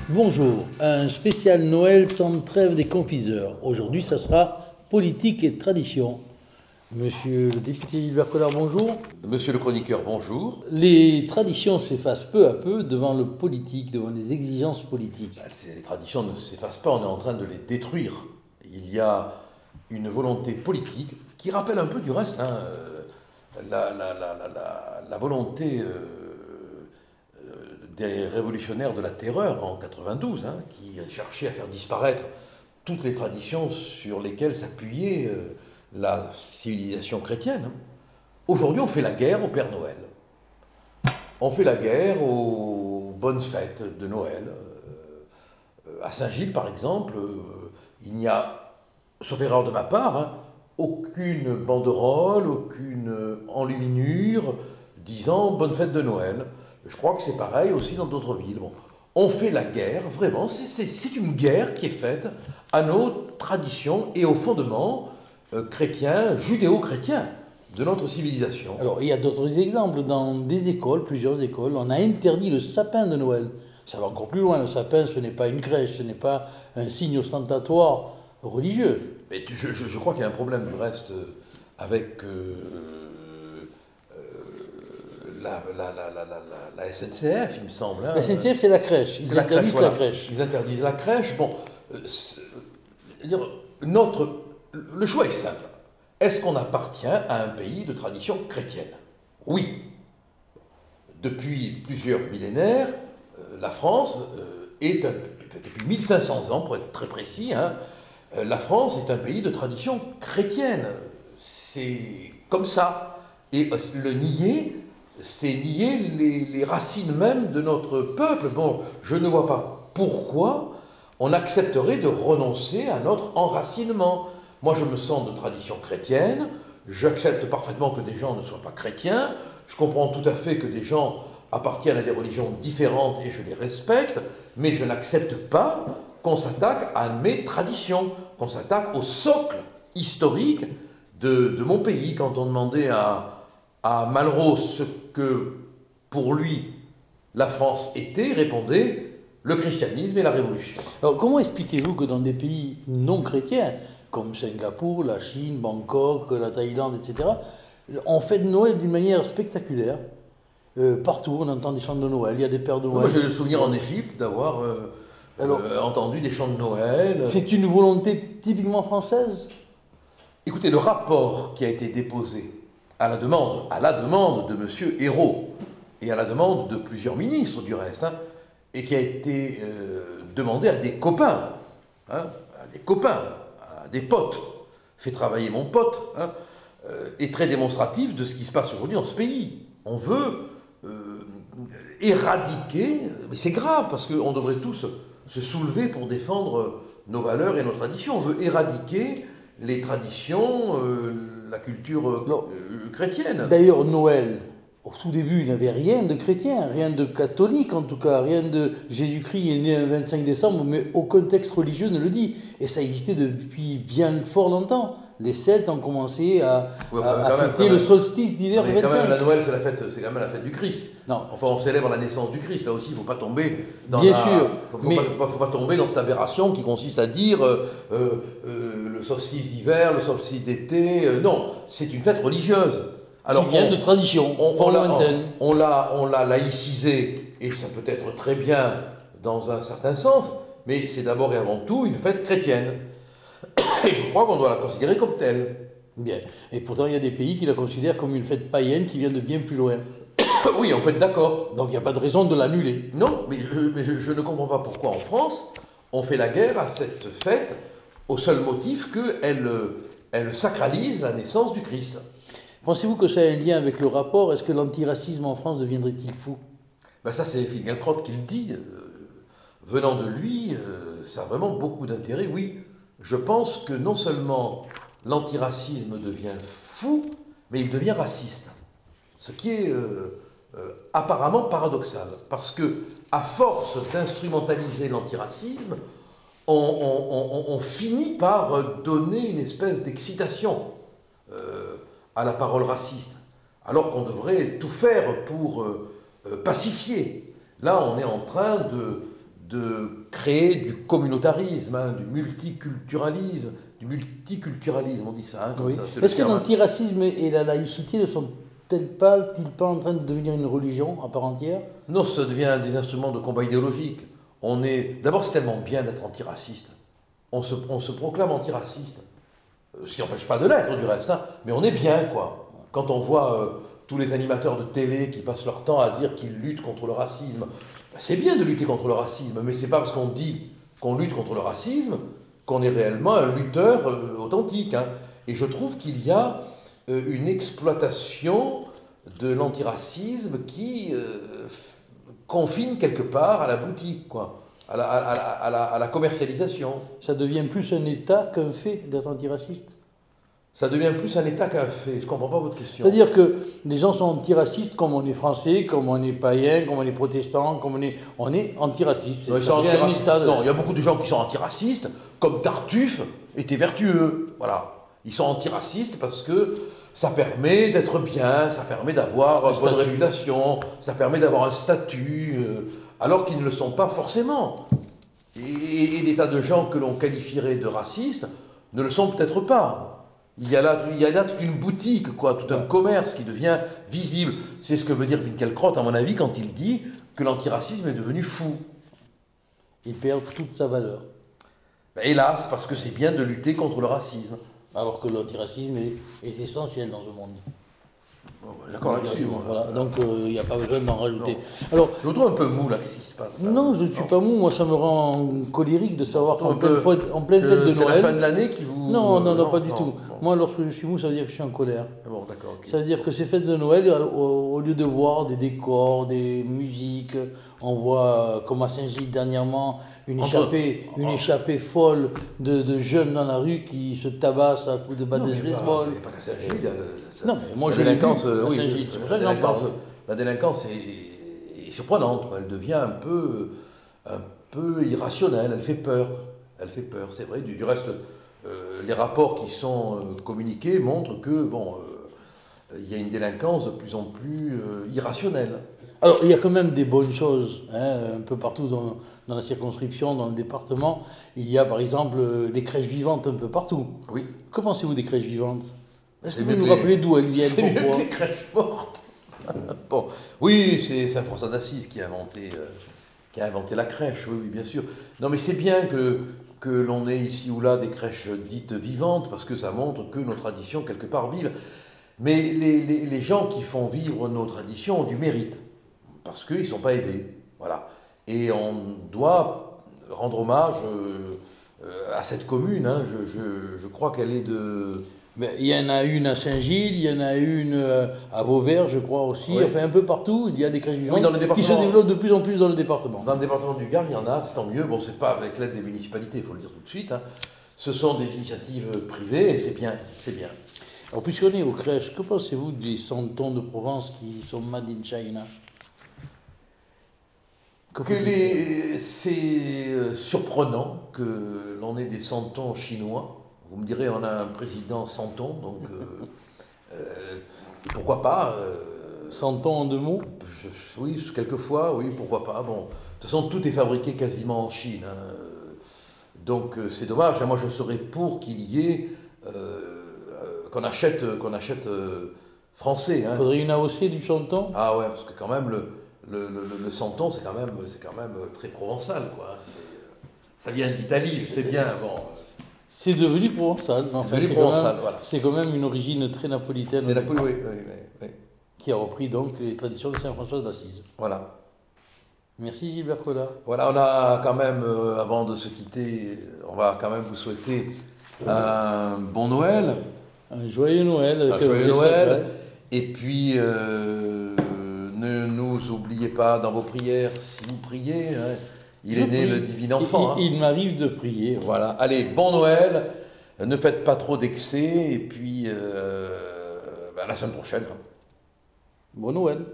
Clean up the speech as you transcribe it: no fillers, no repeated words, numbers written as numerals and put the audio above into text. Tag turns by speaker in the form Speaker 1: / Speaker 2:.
Speaker 1: Bonjour, un spécial Noël sans trêve des confiseurs. Aujourd'hui, ça sera politique et tradition. Monsieur le député Gilbert Collard, bonjour.
Speaker 2: Monsieur le chroniqueur, bonjour.
Speaker 1: Les traditions s'effacent peu à peu devant le politique, devant les exigences politiques.
Speaker 2: Les traditions ne s'effacent pas, on est en train de les détruire. Il y a une volonté politique qui rappelle un peu du reste la volonté des révolutionnaires de la terreur en 92, qui cherchaient à faire disparaître toutes les traditions sur lesquelles s'appuyait la civilisation chrétienne. Aujourd'hui, on fait la guerre au Père Noël. On fait la guerre aux bonnes fêtes de Noël. À Saint-Gilles, par exemple, il n'y a, sauf erreur de ma part, aucune banderole, aucune enluminure disant « Bonne fête de Noël ». Je crois que c'est pareil aussi dans d'autres villes. Bon, on fait la guerre, vraiment, c'est une guerre qui est faite à nos traditions et aux fondements chrétiens, judéo-chrétiens de notre civilisation.
Speaker 1: Alors, il y a d'autres exemples. Dans des écoles, plusieurs écoles, on a interdit le sapin de Noël. Ça va encore plus loin. Le sapin, ce n'est pas une crèche, ce n'est pas un signe ostentatoire religieux.
Speaker 2: Mais je crois qu'il y a un problème du reste avec la SNCF, il me semble.
Speaker 1: La SNCF, c'est la crèche. Ils interdisent la crèche.
Speaker 2: Ils interdisent la crèche. Bon, le choix est simple. Est-ce qu'on appartient à un pays de tradition chrétienne? Oui. Depuis plusieurs millénaires, la France depuis 1500 ans, pour être très précis, la France est un pays de tradition chrétienne. C'est comme ça. Et le nier, c'est nier les racines même de notre peuple. Bon, je ne vois pas pourquoi on accepterait de renoncer à notre enracinement. Moi, je me sens de tradition chrétienne, j'accepte parfaitement que des gens ne soient pas chrétiens, je comprends tout à fait que des gens appartiennent à des religions différentes et je les respecte, mais je n'accepte pas qu'on s'attaque à mes traditions, qu'on s'attaque au socle historique de mon pays. Quand on demandait à Malraux ce que, pour lui, la France était, il répondait « le christianisme et la révolution ».
Speaker 1: Alors, comment expliquez-vous que dans des pays non chrétiens, comme Singapour, la Chine, Bangkok, la Thaïlande, etc., on fête Noël d'une manière spectaculaire? Partout, on entend des chants de Noël, il y a des pères de Noël.
Speaker 2: Moi, j'ai le souvenir en Égypte d'avoir entendu des chants de Noël.
Speaker 1: C'est une volonté typiquement française?
Speaker 2: Écoutez, le rapport qui a été déposé à la demande de M. Ayrault, et à la demande de plusieurs ministres du reste, et qui a été demandé à des copains, à des potes, fait travailler mon pote, est très démonstratif de ce qui se passe aujourd'hui dans ce pays. On veut éradiquer, mais c'est grave parce qu'on devrait tous se soulever pour défendre nos valeurs et nos traditions. On veut éradiquer les traditions, la culture chrétienne.
Speaker 1: D'ailleurs, Noël, au tout début, il n'y avait rien de chrétien, rien de catholique en tout cas, rien de Jésus-Christ est né le 25 décembre, mais aucun texte religieux ne le dit. Et ça existait depuis bien fort longtemps. Les Celtes ont commencé à fêter le solstice d'hiver du 25.
Speaker 2: Quand même, la Noël, c'est quand même la fête du Christ.
Speaker 1: Non.
Speaker 2: Enfin, on célèbre la naissance du Christ. Là aussi, il ne faut pas tomber dans faut pas tomber dans cette aberration qui consiste à dire le solstice d'hiver, le solstice d'été. Non, c'est une fête religieuse.
Speaker 1: Alors, qui vient de tradition,
Speaker 2: on l'a laïcisé, et ça peut être très bien dans un certain sens, mais c'est d'abord et avant tout une fête chrétienne. Et je crois qu'on doit la considérer comme telle.
Speaker 1: Bien. Et pourtant, il y a des pays qui la considèrent comme une fête païenne qui vient de bien plus loin.
Speaker 2: Oui, on peut être d'accord.
Speaker 1: Donc il n'y a pas de raison de l'annuler.
Speaker 2: Non, mais je ne comprends pas pourquoi en France, on fait la guerre à cette fête au seul motif qu'elle sacralise la naissance du Christ.
Speaker 1: Pensez-vous que ça a un lien avec le rapport? Est-ce que l'antiracisme en France deviendrait-il fou?
Speaker 2: Ça, c'est Finkielkraut qui le dit. Venant de lui, ça a vraiment beaucoup d'intérêt. Oui, je pense que non seulement l'antiracisme devient fou, mais il devient raciste. Ce qui est apparemment paradoxal. Parce que, à force d'instrumentaliser l'antiracisme, on finit par donner une espèce d'excitation à la parole raciste, alors qu'on devrait tout faire pour pacifier. Là, on est en train de créer du communautarisme, du multiculturalisme, on dit ça, comme
Speaker 1: Oui.
Speaker 2: ça. C'est
Speaker 1: Est-ce
Speaker 2: le
Speaker 1: que
Speaker 2: terme.
Speaker 1: l'antiracisme et la laïcité ne sont-ils pas en train de devenir une religion à part entière?
Speaker 2: Non, ça devient des instruments de combat idéologique. D'abord, c'est tellement bien d'être antiraciste. On se proclame antiraciste, ce qui n'empêche pas de l'être du reste, hein, mais on est bien, quoi. Quand on voit tous les animateurs de télé qui passent leur temps à dire qu'ils luttent contre le racisme, ben, c'est bien de lutter contre le racisme, mais c'est pas parce qu'on dit qu'on lutte contre le racisme qu'on est réellement un lutteur authentique, hein. Et je trouve qu'il y a une exploitation de l'antiracisme qui confine quelque part à la boutique, quoi, à la commercialisation.
Speaker 1: Ça devient plus un état qu'un fait d'être antiraciste.
Speaker 2: Ça devient plus un état qu'un fait. Je ne comprends pas votre question.
Speaker 1: C'est-à-dire que les gens sont antiracistes comme on est français, comme on est païen, comme on est protestant, comme on est antiraciste.
Speaker 2: Non, non, il y a beaucoup de gens qui sont antiracistes, comme Tartuffe était vertueux. Voilà. Ils sont antiracistes parce que ça permet d'être bien, ça permet d'avoir une bonne réputation, ça permet d'avoir un statut, alors qu'ils ne le sont pas forcément. Et des tas de gens que l'on qualifierait de racistes ne le sont peut-être pas. Il y a là toute une boutique, quoi, tout un commerce qui devient visible. C'est ce que veut dire Winkelkraut, à mon avis, quand il dit que l'antiracisme est devenu fou.
Speaker 1: Il perd toute sa valeur.
Speaker 2: Ben, hélas, parce que c'est bien de lutter contre le racisme.
Speaker 1: Alors que l'antiracisme est essentiel dans ce monde.
Speaker 2: Bon, d'accord là-dessus.
Speaker 1: Voilà. Donc il n'y a pas besoin d'en rajouter.
Speaker 2: Non.
Speaker 1: Alors,
Speaker 2: je vous trouve un peu mou là, qu'est-ce qui se passe là?
Speaker 1: Non, je ne suis pas mou, moi ça me rend colérique de savoir qu'en pleine fête de Noël...
Speaker 2: C'est la fin de l'année qui vous...
Speaker 1: Non, pas du tout. Moi lorsque je suis mou, ça veut dire que je suis en colère.
Speaker 2: Bon, d'accord. Okay.
Speaker 1: Ça veut dire que ces fêtes de Noël, au lieu de voir des décors, des musiques, on voit comme à Saint-Gilles dernièrement une échappée folle de jeunes dans la rue qui se tabassent à coups de batte de baseball.
Speaker 2: Il n'y a pas qu'à Saint-Gilles.
Speaker 1: Non, mais moi
Speaker 2: la délinquance,
Speaker 1: oui, Saint-Gilles, c'est pour ça que j'en parle.
Speaker 2: La délinquance est surprenante. Elle devient un peu irrationnelle. Elle fait peur. C'est vrai. Du reste, les rapports qui sont communiqués montrent que il y a une délinquance de plus en plus irrationnelle.
Speaker 1: Alors, il y a quand même des bonnes choses, hein, un peu partout dans la circonscription, dans le département. Il y a par exemple des crèches vivantes un peu partout.
Speaker 2: Oui.
Speaker 1: Que pensez-vous des crèches vivantes? Est-ce que vous
Speaker 2: mieux
Speaker 1: nous rappelez d'où elles viennent?
Speaker 2: C'est mieux que les crèches mortes. Bon, oui, c'est Saint François d'Assise qui a inventé la crèche, oui, bien sûr. Non, mais c'est bien que l'on ait ici ou là des crèches dites vivantes, parce que ça montre que nos traditions, quelque part, vivent. Mais les gens qui font vivre nos traditions ont du mérite, parce qu'ils ne sont pas aidés. Voilà. Et on doit rendre hommage à cette commune. Hein. Je crois qu'elle est de...
Speaker 1: Mais il y en a une à Saint-Gilles, il y en a une à Vauvert, je crois aussi. Oui. Enfin, un peu partout, il y a des crèches vivantes qui se développent de plus en plus dans le département.
Speaker 2: Dans le département du Gard, il y en a, c'est tant mieux. Bon, c'est pas avec l'aide des municipalités, il faut le dire tout de suite. Hein. Ce sont des initiatives privées et c'est bien, c'est bien.
Speaker 1: Alors, puisqu'on est aux crèches, que pensez-vous des santons de Provence qui sont made in China?
Speaker 2: C'est surprenant que l'on ait des santons chinois. Vous me direz, on a un président santon, donc pourquoi pas
Speaker 1: Santon en deux mots?
Speaker 2: Oui, quelquefois, oui, pourquoi pas. Bon, de toute façon, tout est fabriqué quasiment en Chine. Hein. Donc c'est dommage. Moi, je serais pour qu'il y ait... qu'on achète français. Hein.
Speaker 1: Il faudrait une AOC du santon?
Speaker 2: Ah ouais, parce que quand même, le santon, c'est quand même très provençal, quoi. Ça vient d'Italie, je sais bien. Bon...
Speaker 1: C'est devenu provençal.
Speaker 2: Enfin, voilà.
Speaker 1: C'est quand même une origine très napolitaine.
Speaker 2: C'est Napoli, oui.
Speaker 1: Qui a repris donc les traditions de Saint François d'Assise.
Speaker 2: Voilà.
Speaker 1: Merci Gilbert Collard.
Speaker 2: Voilà, on a quand même, avant de se quitter, on va quand même vous souhaiter un bon Noël.
Speaker 1: Un joyeux Noël.
Speaker 2: Un joyeux Noël. Et puis, ne nous oubliez pas dans vos prières, si vous priez. Hein. Il est né le divin enfant.
Speaker 1: Il m'arrive de prier.
Speaker 2: Voilà. Allez, bon Noël. Ne faites pas trop d'excès. Et puis, à la semaine prochaine.
Speaker 1: Bon Noël.